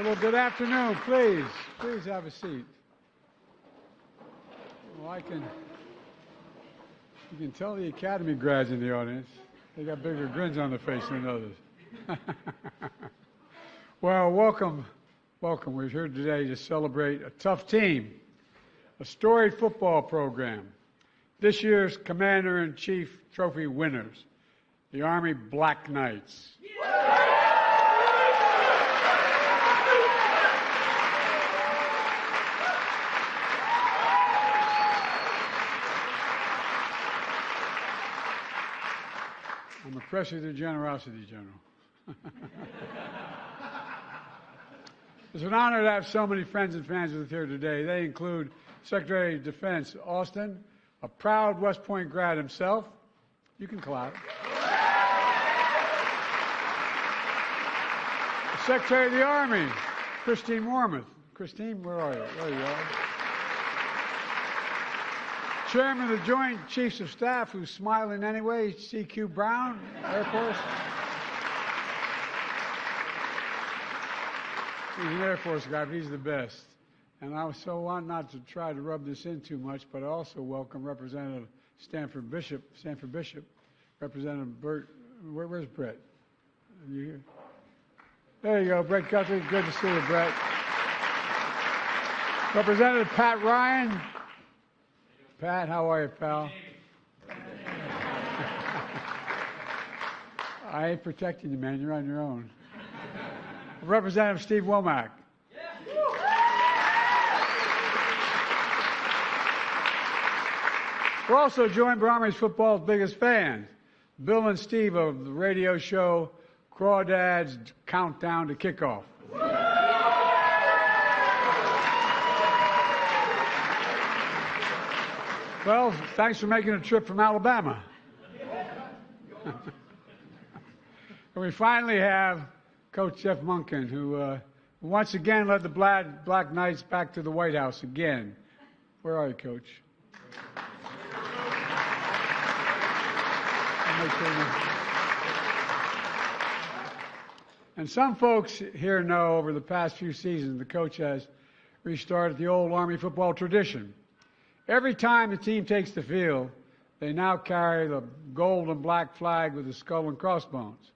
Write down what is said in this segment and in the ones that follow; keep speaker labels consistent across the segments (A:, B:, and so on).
A: Well, good afternoon. Please have a seat. Well, you can tell the Academy grads in the audience. They got bigger grins on their face than others. Well, welcome. We're here today to celebrate a tough team, a storied football program. This year's Commander-in-Chief Trophy winners, the Army Black Knights. I'm impressed with your generosity, General. It's an honor to have so many friends and fans with us here today. They include Secretary of Defense Austin, a proud West Point grad himself. You can clap. The Secretary of the Army, Christine Wormuth. Christine, where are you? There you are. Chairman of the Joint Chiefs of Staff, who's smiling anyway, C.Q. Brown, Air Force. He's an Air Force guy, but he's the best. And I so want not to try to rub this in too much, but I also welcome Representative Stanford Bishop, Representative Burt. Where's Brett? Are you here? There you go, Brett Guthrie. Good to see you, Brett. Representative Pat Ryan. Pat, how are you, pal? I ain't protecting you, man. You're on your own. Representative Steve Womack. We're also joined by Army's football's biggest fans, Bill and Steve of the radio show Crawdad's Countdown to Kickoff. Well, thanks for making a trip from Alabama. And we finally have Coach Jeff Monken, who once again led the Black Knights back to the White House again. Where are you, Coach? And some folks here know over the past few seasons the coach has restarted the old Army football tradition. Every time the team takes the field, they now carry the gold and black flag with the skull and crossbones.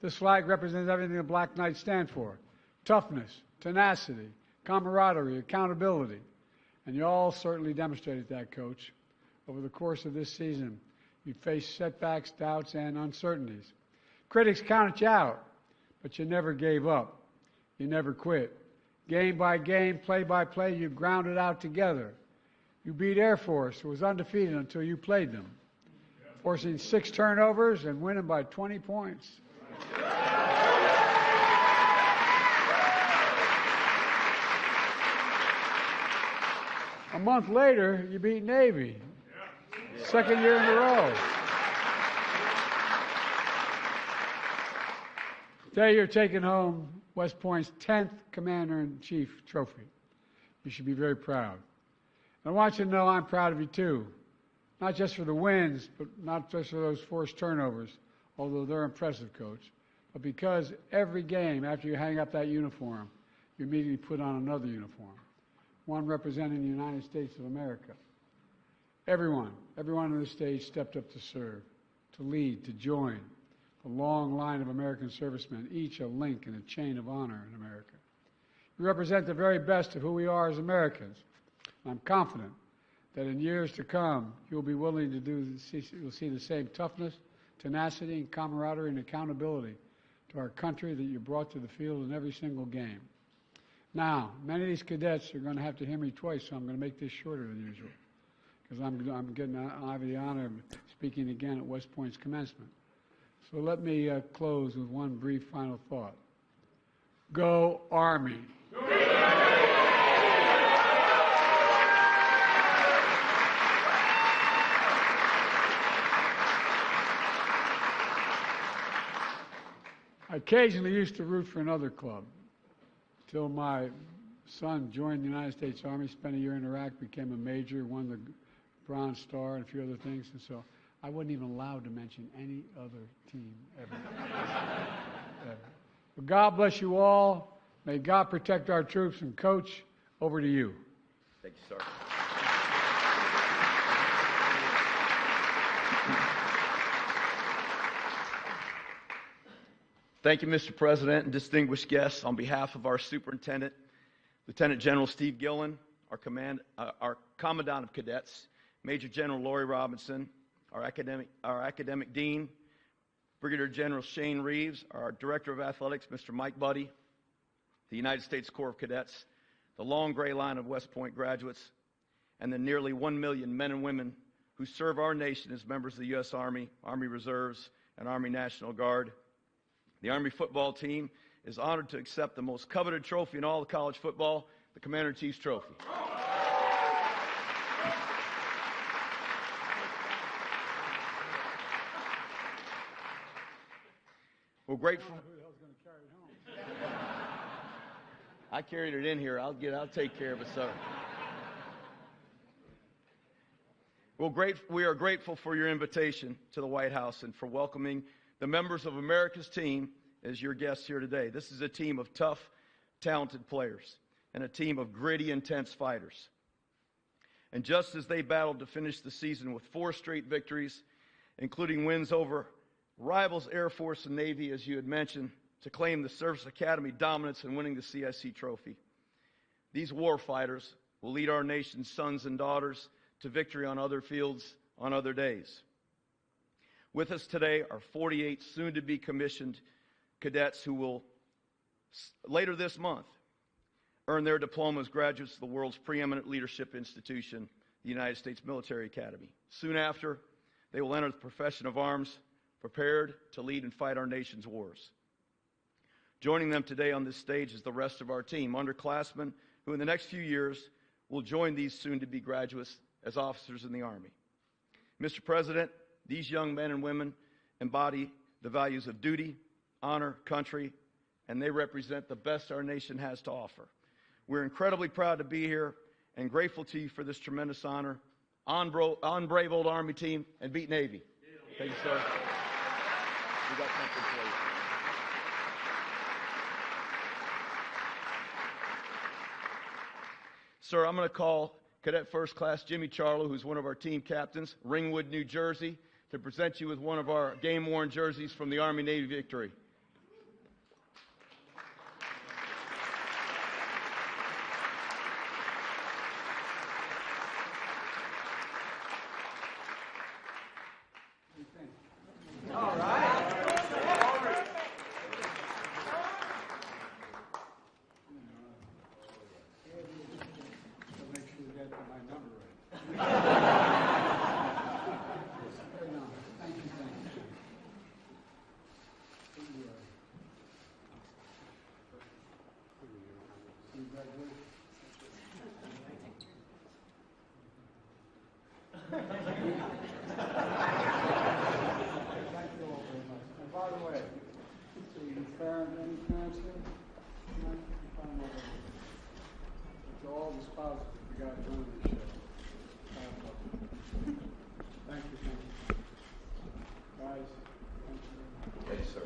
A: This flag represents everything the Black Knights stand for: toughness, tenacity, camaraderie, accountability. And you all certainly demonstrated that, Coach. Over the course of this season, you faced setbacks, doubts, and uncertainties. Critics counted you out, but you never gave up. You never quit. Game by game, play by play, you ground it out together. You beat Air Force, who was undefeated until you played them, forcing 6 turnovers and winning by 20 points. A month later, you beat Navy. Second year in a row. Today you're taking home West Point's 10th Commander-in-Chief trophy. You should be very proud. I want you to know I'm proud of you too. Not just for the wins, but not just for those forced turnovers, although they're impressive, Coach, but because every game after you hang up that uniform, you immediately put on another uniform, one representing the United States of America. Everyone on the stage stepped up to serve, to lead, to join the long line of American servicemen, each a link in a chain of honor in America. You represent the very best of who we are as Americans. I'm confident that in years to come, you'll be willing to you'll see the same toughness, tenacity, and camaraderie and accountability to our country that you brought to the field in every single game. Now, many of these cadets are going to have to hear me twice, so I'm going to make this shorter than usual, because I have the honor of speaking again at West Point's commencement. So let me close with one brief final thought. Go Army! I occasionally used to root for another club until my son joined the United States Army, spent a year in Iraq, became a major, won the Bronze Star and a few other things. And so I wasn't even allowed to mention any other team ever. Ever. But God bless you all. May God protect our troops. And Coach, over to you.
B: Thank you, sir. Thank you, Mr. President and distinguished guests. On behalf of our Superintendent, Lieutenant General Steve Gillen, our Commandant of Cadets, Major General Lori Robinson, our academic Dean, Brigadier General Shane Reeves, our Director of Athletics, Mr. Mike Buddy, the United States Corps of Cadets, the long gray line of West Point graduates, and the nearly 1 million men and women who serve our nation as members of the U.S. Army, Army Reserves, and Army National Guard. The Army football team is honored to accept the most coveted trophy in all of college football, the Commander-in-Chief's Trophy. We're grateful.
A: Who the hell's going to carry it home?
B: I carried it in here. I'll take care of it, sir. We are grateful for your invitation to the White House and for welcoming the members of America's team as your guests here today. This is a team of tough, talented players and a team of gritty, intense fighters. And just as they battled to finish the season with 4 straight victories, including wins over rivals Air Force and Navy, as you had mentioned, to claim the Service Academy dominance and winning the CSC trophy, these war fighters will lead our nation's sons and daughters to victory on other fields on other days. With us today are 48 soon-to-be commissioned cadets who will, later this month, earn their diploma as graduates of the world's preeminent leadership institution, the United States Military Academy. Soon after, they will enter the profession of arms, prepared to lead and fight our nation's wars. Joining them today on this stage is the rest of our team, underclassmen who in the next few years will join these soon-to-be graduates as officers in the Army. Mr. President, these young men and women embody the values of duty, honor, country, and they represent the best our nation has to offer. We're incredibly proud to be here and grateful to you for this tremendous honor. On brave old Army team, and beat Navy. Thank you, sir. We got something for you. Sir, I'm going to call Cadet First Class Jimmy Charlo, who's one of our team captains, Ringwood, New Jersey, to present you with one of our game-worn jerseys from the Army-Navy victory.
A: All right. Make sure you get my number right. Thank you. By the way, any parents here? To all the spouses that we got doing this show. Thank you. Guys, thank you.
B: Thank you, sir.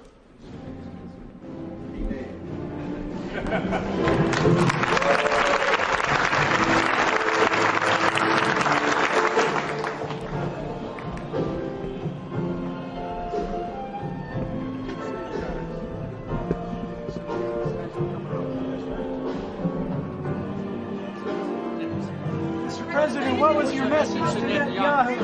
C: Mr. President, what was your message to Netanyahu?